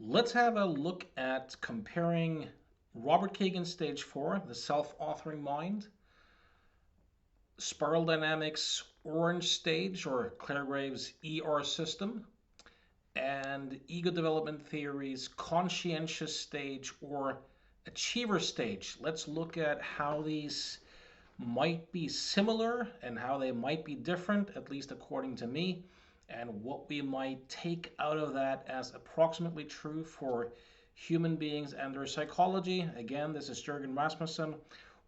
Let's have a look at comparing Robert Kegan's Stage 4, the self-authoring mind, Spiral Dynamics Orange Stage, or Clare Graves' ER system, and Ego Development Theory's Conscientious Stage or Achiever Stage. Let's look at how these might be similar and how they might be different, at least according to me, and what we might take out of that as approximately true for human beings and their psychology. Again, this is Jürgen Rasmussen.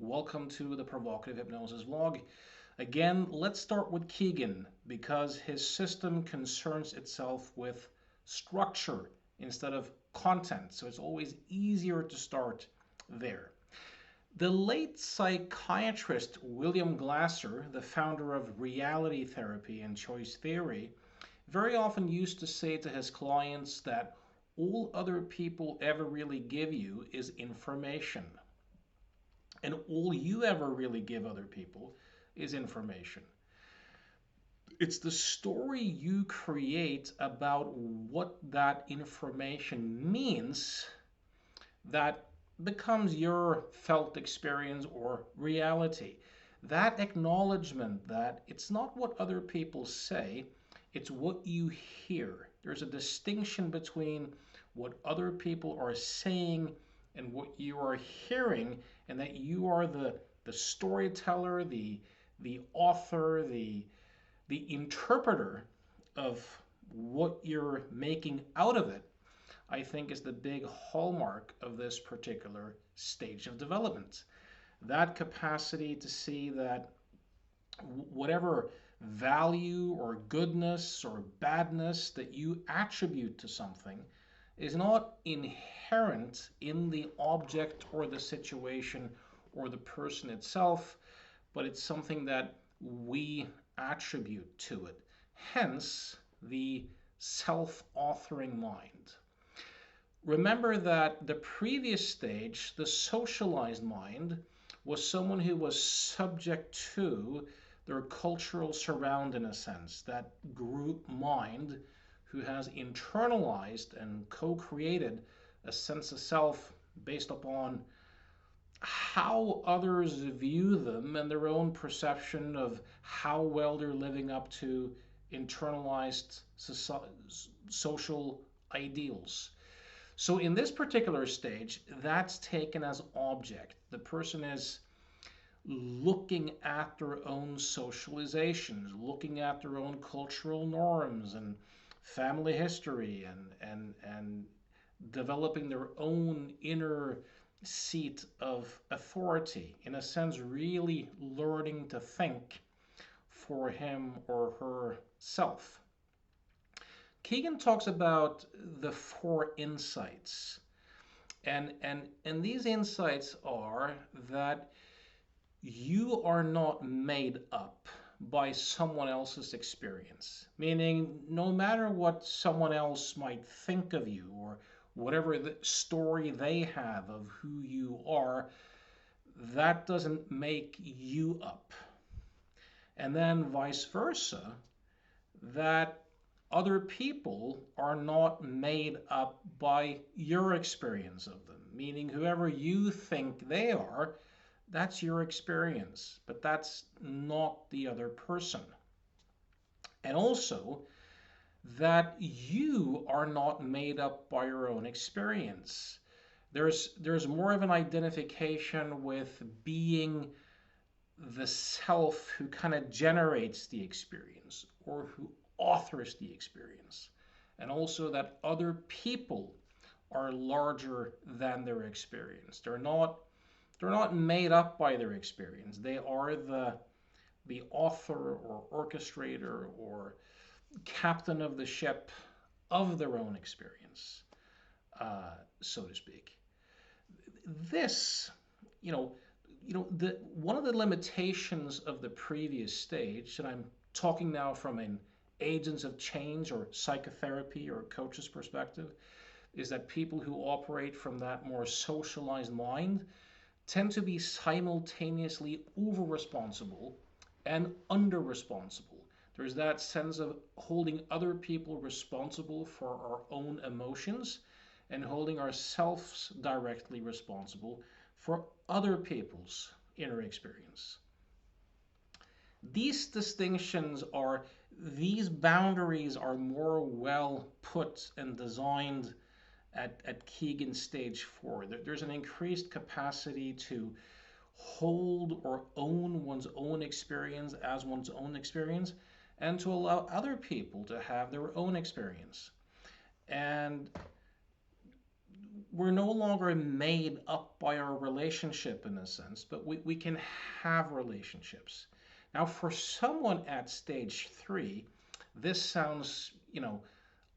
Welcome to the Provocative Hypnosis vlog. Again, let's start with Kegan because his system concerns itself with structure instead of content, so it's always easier to start there. The late psychiatrist William Glasser, the founder of reality therapy and choice theory, very often used to say to his clients that all other people ever really give you is information. And all you ever really give other people is information. It's the story you create about what that information means that becomes your felt experience or reality. That acknowledgement that it's not what other people say, it's what you hear. There's a distinction between what other people are saying and what you are hearing, and that you are the storyteller, the author, the interpreter of what you're making out of it, I think is the big hallmark of this particular stage of development. That capacity to see that whatever value or goodness or badness that you attribute to something is not inherent in the object or the situation or the person itself, but it's something that we attribute to it. Hence, the self-authoring mind. Remember that the previous stage, the socialized mind, was someone who was subject to their cultural surround, in a sense, that group mind who has internalized and co-created a sense of self based upon how others view them and their own perception of how well they're living up to internalized social ideals. So in this particular stage, that's taken as object. The person is looking at their own socializations, looking at their own cultural norms and family history, and developing their own inner seat of authority. In a sense, really learning to think for him or herself. Kegan talks about the four insights. And these insights are that you are not made up by someone else's experience. Meaning, no matter what someone else might think of you or whatever the story they have of who you are, that doesn't make you up. And then vice versa, that other people are not made up by your experience of them. Meaning, whoever you think they are, that's your experience, but that's not the other person. And also, that you are not made up by your own experience. There's more of an identification with being the self who kind of generates the experience or who authors the experience. And also that other people are larger than their experience. They're not made up by their experience. They are the author or orchestrator or captain of the ship of their own experience, so to speak. This, one of the limitations of the previous stage, and I'm talking now from an agents of change or psychotherapy or coach's perspective, is that people who operate from that more socialized mind tend to be simultaneously over-responsible and under-responsible. There's that sense of holding other people responsible for our own emotions and holding ourselves directly responsible for other people's inner experience. These distinctions are, these boundaries are more well put and designed at Kegan stage 4. There's an increased capacity to hold or own one's own experience as one's own experience, and to allow other people to have their own experience. And we're no longer made up by our relationship in a sense, but we can have relationships. Now, for someone at stage 3, this sounds,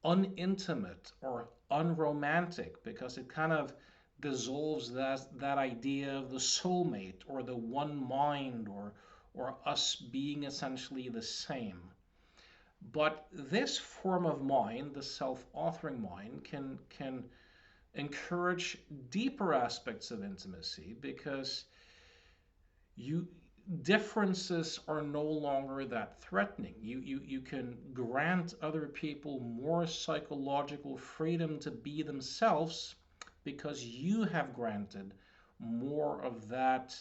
unintimate or unromantic because it kind of dissolves that idea of the soulmate or the one mind or us being essentially the same. But this form of mind, the self-authoring mind, can encourage deeper aspects of intimacy because you differences are no longer that threatening. You can grant other people more psychological freedom to be themselves because you have granted more of that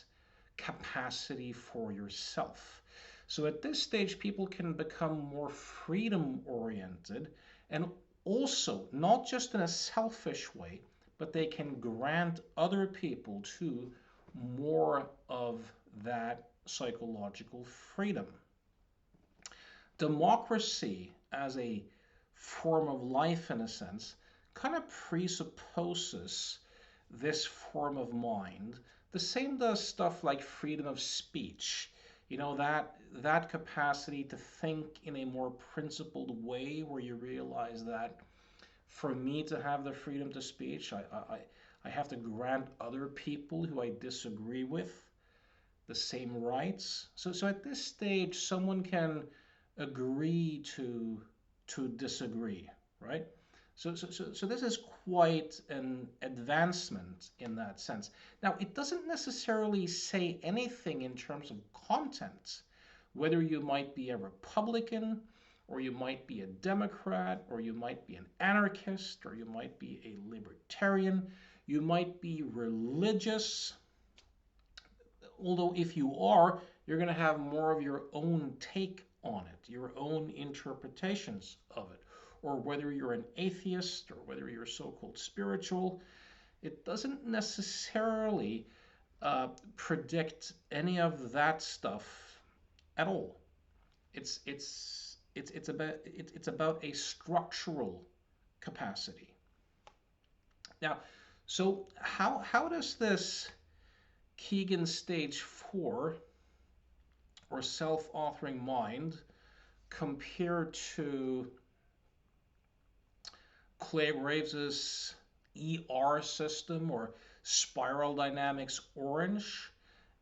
capacity for yourself. So at this stage, people can become more freedom oriented and also not just in a selfish way, but they can grant other people too more of that psychological freedom. Democracy as a form of life, in a sense, kind of presupposes this form of mind. The same does stuff like freedom of speech. That capacity to think in a more principled way, where you realize that for me to have the freedom to speech, I have to grant other people who I disagree with the same rights. So at this stage, someone can agree to disagree, right? So this is quite an advancement in that sense. Now, it doesn't necessarily say anything in terms of content, whether you might be a Republican, or you might be a Democrat, or you might be an anarchist, or you might be a libertarian, you might be religious. Although if you are, you're going to have more of your own take on it, your own interpretations of it. Or whether you're an atheist or whether you're so-called spiritual, it doesn't necessarily predict any of that stuff at all. It's about a structural capacity. Now, so how does this Kegan stage 4 or self-authoring mind compare to Clare Graves' ER system or spiral dynamics orange,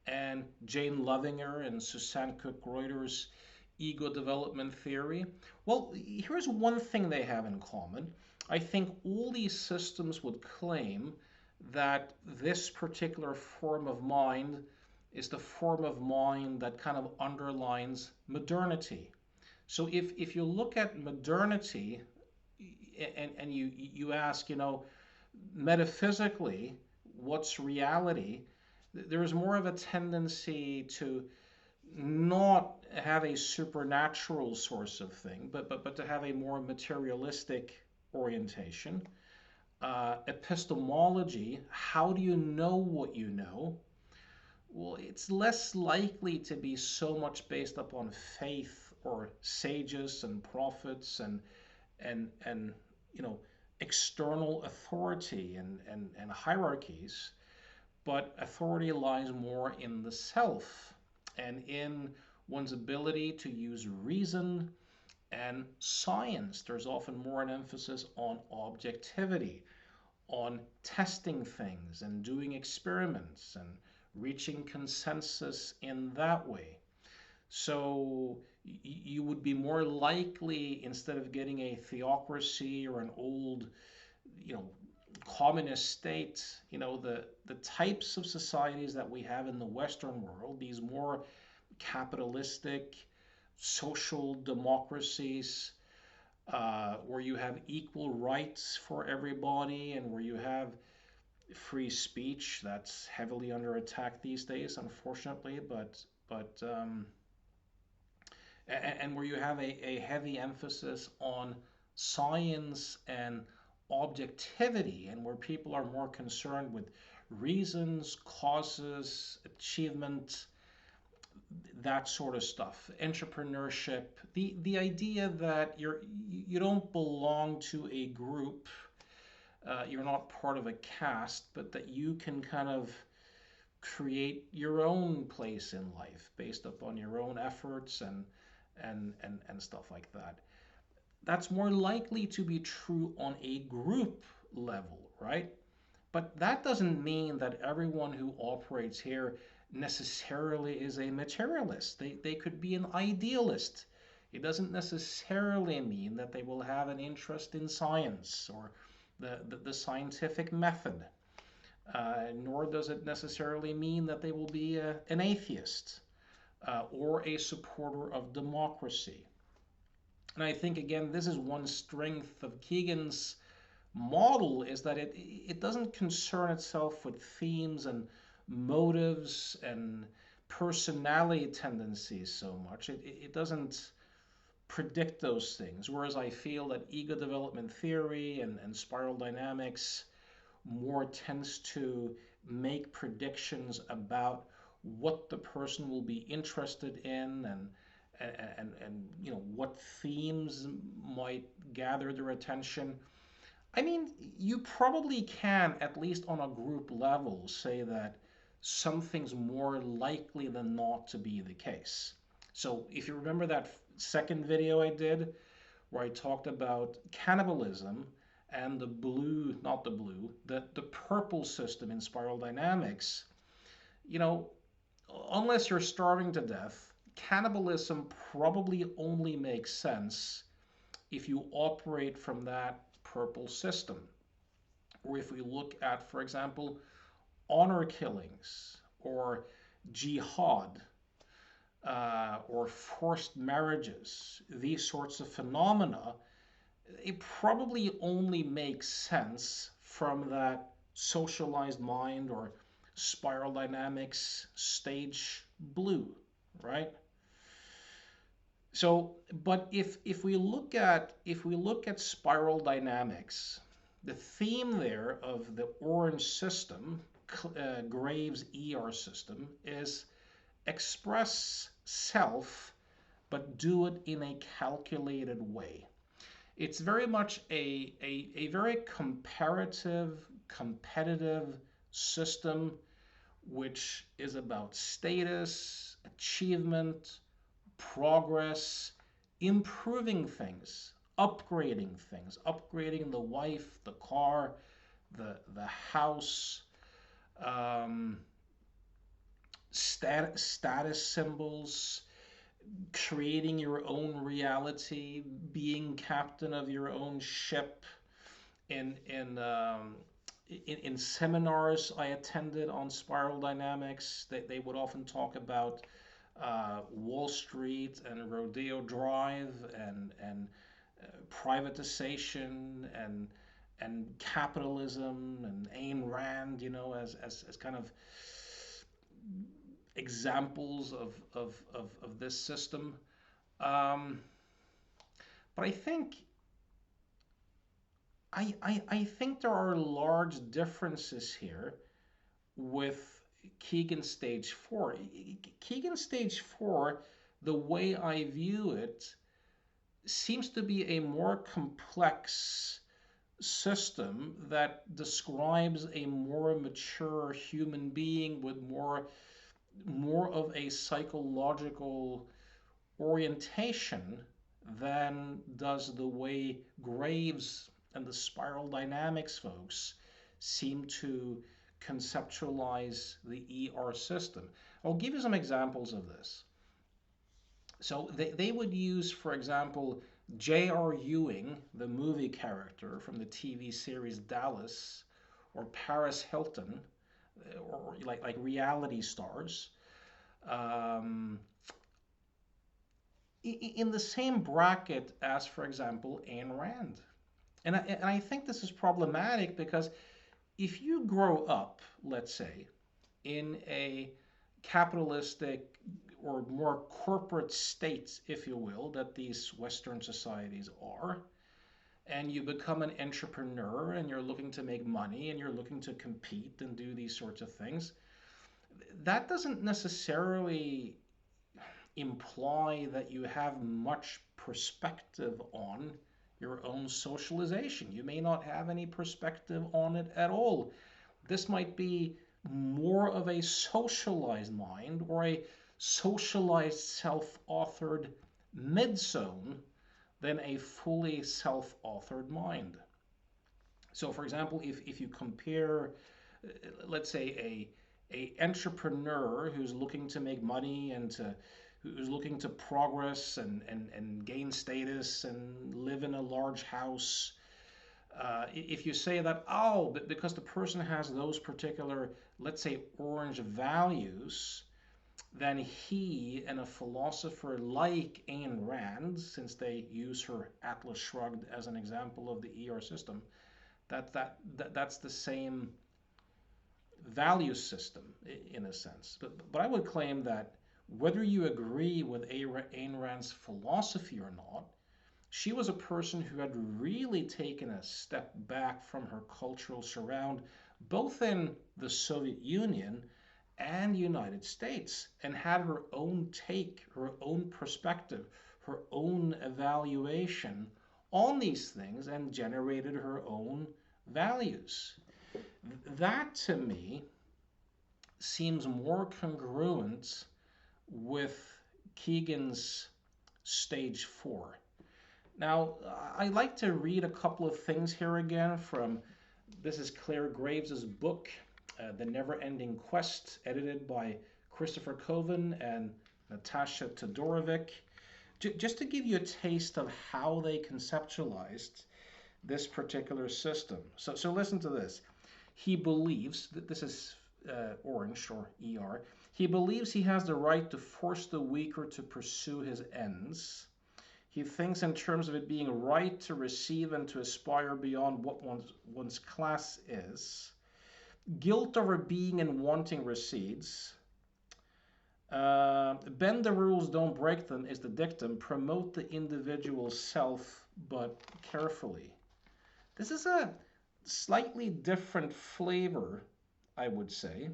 and Jane Loevinger and Susanne Greuter's ego development theory? Well, here's one thing they have in common. I think all these systems would claim that this particular form of mind is the form of mind that kind of underlines modernity. So if you look at modernity and you ask, metaphysically, what's reality, there's more of a tendency to not have a supernatural source of thing, but to have a more materialistic orientation. Epistemology, how do you know what you know? Well, it's less likely to be so much based upon faith or sages and prophets and external authority and hierarchies, but authority lies more in the self and in one's ability to use reason and science. There's often more an emphasis on objectivity, on testing things and doing experiments and reaching consensus in that way. So you would be more likely, instead of getting a theocracy or an old, communist state, the types of societies that we have in the Western world, these more capitalistic social democracies, where you have equal rights for everybody, and where you have free speech that's heavily under attack these days, unfortunately, and where you have a heavy emphasis on science and objectivity, and where people are more concerned with reasons, causes, achievement, that sort of stuff, entrepreneurship, the idea that you don't belong to a group, you're not part of a caste, but that you can kind of create your own place in life based upon your own efforts and stuff like that. That's more likely to be true on a group level, right? But that doesn't mean that everyone who operates here necessarily is a materialist. They could be an idealist. It doesn't necessarily mean that they will have an interest in science or the scientific method, nor does it necessarily mean that they will be an atheist or a supporter of democracy. And I think, again, this is one strength of Kegan's model, is that it doesn't concern itself with themes and motives and personality tendencies so much. It doesn't predict those things. Whereas I feel that ego development theory and spiral dynamics more tends to make predictions about what the person will be interested in, and what themes might gather their attention. I mean, you probably can, at least on a group level, say that something's more likely than not to be the case. So if you remember that second video I did where I talked about cannibalism and the blue, not the blue, the purple system in spiral dynamics, you know, unless you're starving to death, cannibalism probably only makes sense if you operate from that purple system. Or if we look at, for example, honor killings or jihad, or forced marriages, these sorts of phenomena, it probably only makes sense from that socialized mind or spiral dynamics stage blue, right? So, but if we look at spiral dynamics, the theme there of the orange system, Graves ER system, is express self, but do it in a calculated way. It's very much a very comparative, competitive system, which is about status, achievement, progress, improving things, upgrading the wife, the car, the house, um, status symbols, creating your own reality, being captain of your own ship. In seminars I attended on spiral dynamics, they would often talk about Wall Street and Rodeo Drive and privatization and capitalism and Ayn Rand, as kind of examples of this system. Um, but I think there are large differences here with Kegan stage 4. Kegan stage 4, the way I view it, seems to be a more complex system that describes a more mature human being with more of a psychological orientation than does the way Graves and the spiral dynamics folks seem to conceptualize the ER system. I'll give you some examples of this. So they would use, for example, J.R. Ewing, the movie character from the TV series Dallas, or Paris Hilton, or like reality stars. Um, in the same bracket as, for example, Ayn Rand. And I think this is problematic because if you grow up, let's say, in a capitalistic or more corporate state, if you will, that these Western societies are, and you become an entrepreneur and you're looking to make money and you're looking to compete and do these sorts of things, that doesn't necessarily imply that you have much perspective on your own socialization. You may not have any perspective on it at all. This might be more of a socialized mind or a socialized self-authored mid-zone than a fully self-authored mind. So for example, if you compare, let's say, a entrepreneur who's looking to make money and who's looking to progress and gain status and live in a large house, if you say that, oh, but because the person has those particular, let's say, orange values, then he and a philosopher like Ayn Rand, since they use her Atlas Shrugged as an example of the ER system, that's the same value system in a sense. But I would claim that whether you agree with Ayn Rand's philosophy or not, she was a person who had really taken a step back from her cultural surround, both in the Soviet Union and United States, and had her own take, her own perspective, her own evaluation on these things and generated her own values. That to me seems more congruent with Kegan's stage 4. Now, I like to read a couple of things here again from, this is Clare Graves' book, The Never-Ending Quest, edited by Christopher Cowan and Natasha Todorovic, just to give you a taste of how they conceptualized this particular system. So listen to this. He believes that this is orange or ER. He believes he has the right to force the weaker to pursue his ends. He thinks in terms of it being right to receive and to aspire beyond what one's class is. Guilt over being and wanting recedes. Bend the rules, don't break them is the dictum. Promote the individual self, but carefully. This is a slightly different flavor, I would say.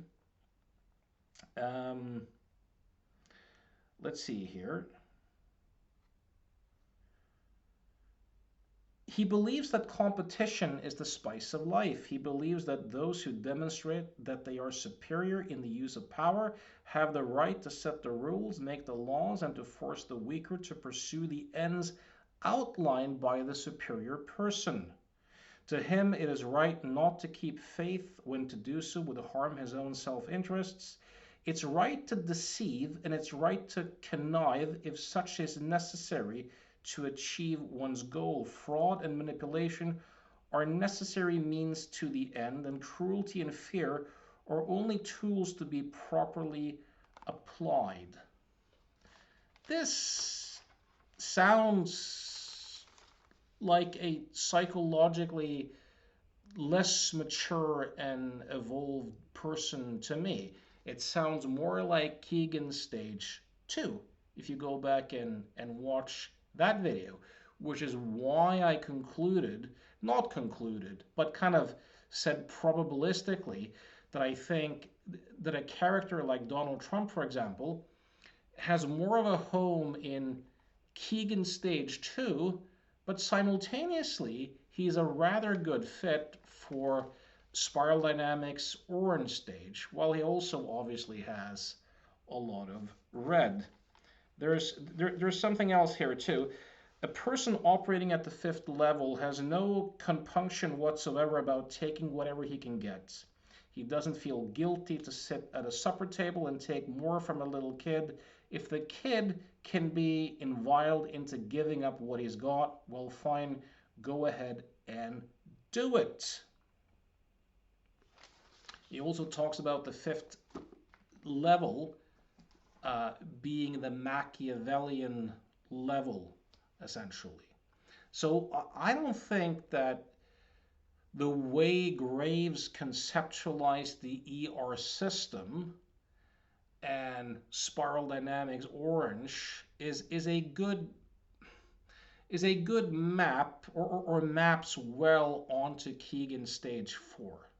Let's see here. He believes that competition is the spice of life. He believes that those who demonstrate that they are superior in the use of power have the right to set the rules, make the laws, and to force the weaker to pursue the ends outlined by the superior person. To him, it is right not to keep faith when to do so would harm his own self-interests. It's right to deceive, and it's right to connive if such is necessary to achieve one's goal. Fraud and manipulation are necessary means to the end, and cruelty and fear are only tools to be properly applied. This sounds like a psychologically less mature and evolved person to me. It sounds more like Kegan's stage 2, if you go back and watch that video, which is why I not concluded, but kind of said probabilistically that I think that a character like Donald Trump, for example, has more of a home in Kegan's stage 2, but simultaneously he's a rather good fit for Spiral Dynamics orange stage, while he also obviously has a lot of red. There's something else here too. A person operating at the 5th level has no compunction whatsoever about taking whatever he can get. He doesn't feel guilty to sit at a supper table and take more from a little kid. If the kid can be invited into giving up what he's got, well, fine, go ahead and do it. He also talks about the 5th level being the Machiavellian level, essentially. So I don't think that the way Graves conceptualized the ER system and spiral dynamics orange is a good map or maps well onto Kegan stage 4.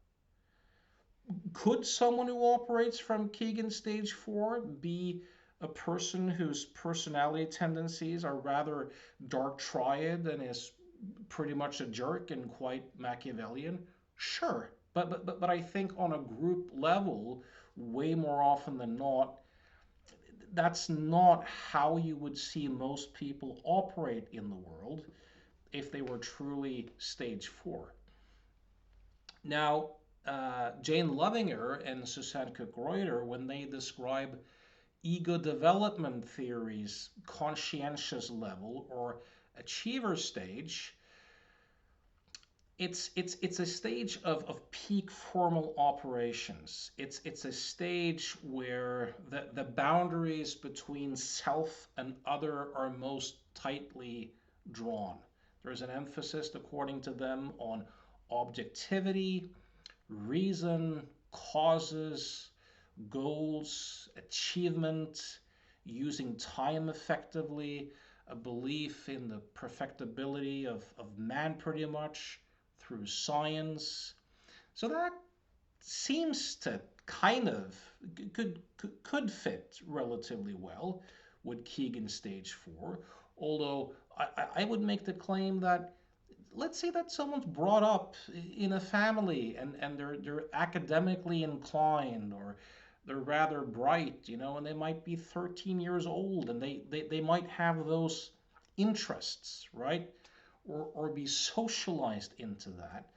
Could someone who operates from Kegan stage 4 be a person whose personality tendencies are rather dark triad and is pretty much a jerk and quite Machiavellian? Sure. But I think on a group level, way more often than not, that's not how you would see most people operate in the world if they were truly stage 4. Now, Jane Loevinger and Susanne Greuter, when they describe ego development theories, conscientious level or achiever stage, it's a stage of peak formal operations. It's a stage where the boundaries between self and other are most tightly drawn. There's an emphasis, according to them, on objectivity, reason, causes, goals, achievement, using time effectively, a belief in the perfectibility of man pretty much through science. So that seems to kind of could fit relatively well with Kegan stage 4, although I would make the claim that let's say that someone's brought up in a family and they're academically inclined or they're rather bright, and they might be 13 years old and they might have those interests, right? Or be socialized into that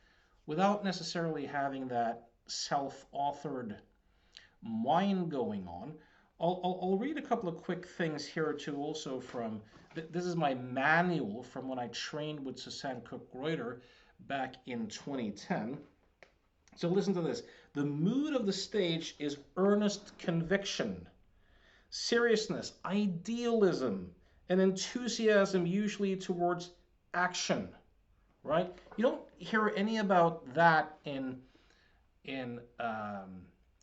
without necessarily having that self-authored mind going on. I'll read a couple of quick things here too also from, this is my manual from when I trained with Susanne Greuter back in 2010. So listen to this. The mood of the stage is earnest conviction, seriousness, idealism, and enthusiasm usually towards action, right? You don't hear any about that in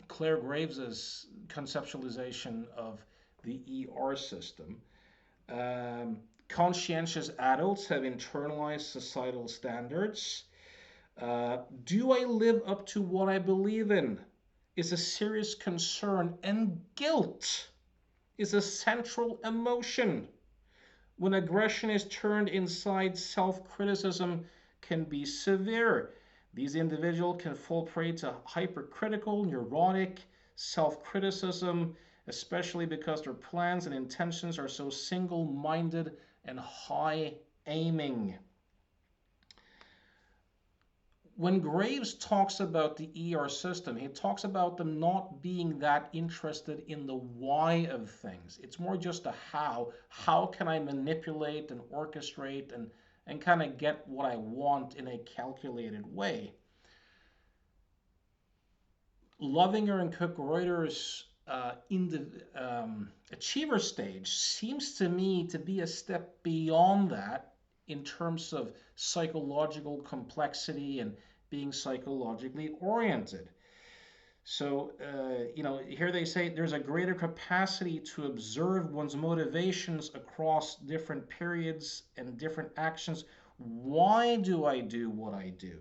Clare Graves's conceptualization of the ER system. Conscientious adults have internalized societal standards. Do I live up to what I believe in is a serious concern, and guilt is a central emotion. When aggression is turned inside, self-criticism can be severe. These individuals can fall prey to hypercritical, neurotic self-criticism, especially because their plans and intentions are so single-minded and high-aiming. When Graves talks about the ER system, he talks about them not being that interested in the why of things. It's more just a how. How can I manipulate and orchestrate and kind of get what I want in a calculated way? Loevinger and Greuter's achiever stage seems to me to be a step beyond that in terms of psychological complexity and being psychologically oriented. So, here they say there's a greater capacity to observe one's motivations across different periods and different actions. Why do I do what I do?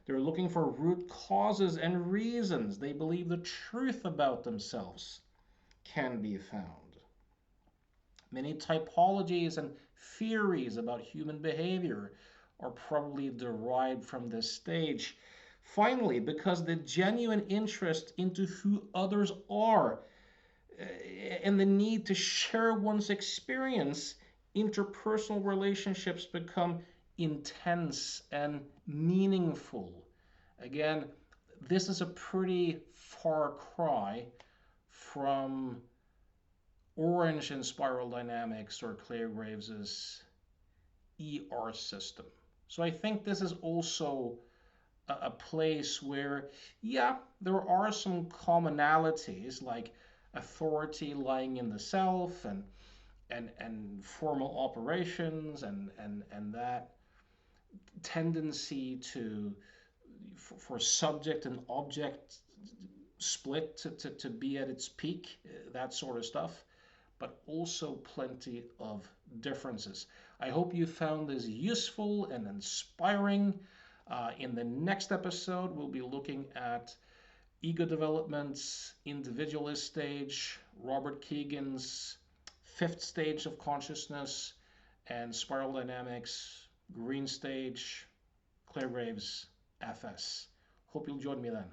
They're looking for root causes and reasons. They believe the truth about themselves can be found. Many typologies and theories about human behavior are probably derived from this stage. Finally, because the genuine interest into who others are and the need to share one's experience, interpersonal relationships become intense and meaningful. Again, this is a pretty far cry from Orange in Spiral Dynamics or Clare Graves's ER system. So I think this is also a place where, yeah, there are some commonalities like authority lying in the self and and formal operations and that tendency to for subject and object split to be at its peak, that sort of stuff, but also plenty of differences. I hope you found this useful and inspiring. In the next episode, we'll be looking at ego development's individualist stage, Robert Kegan's fifth stage of consciousness, and spiral dynamics, green stage, Clare Graves, FS. Hope you'll join me then.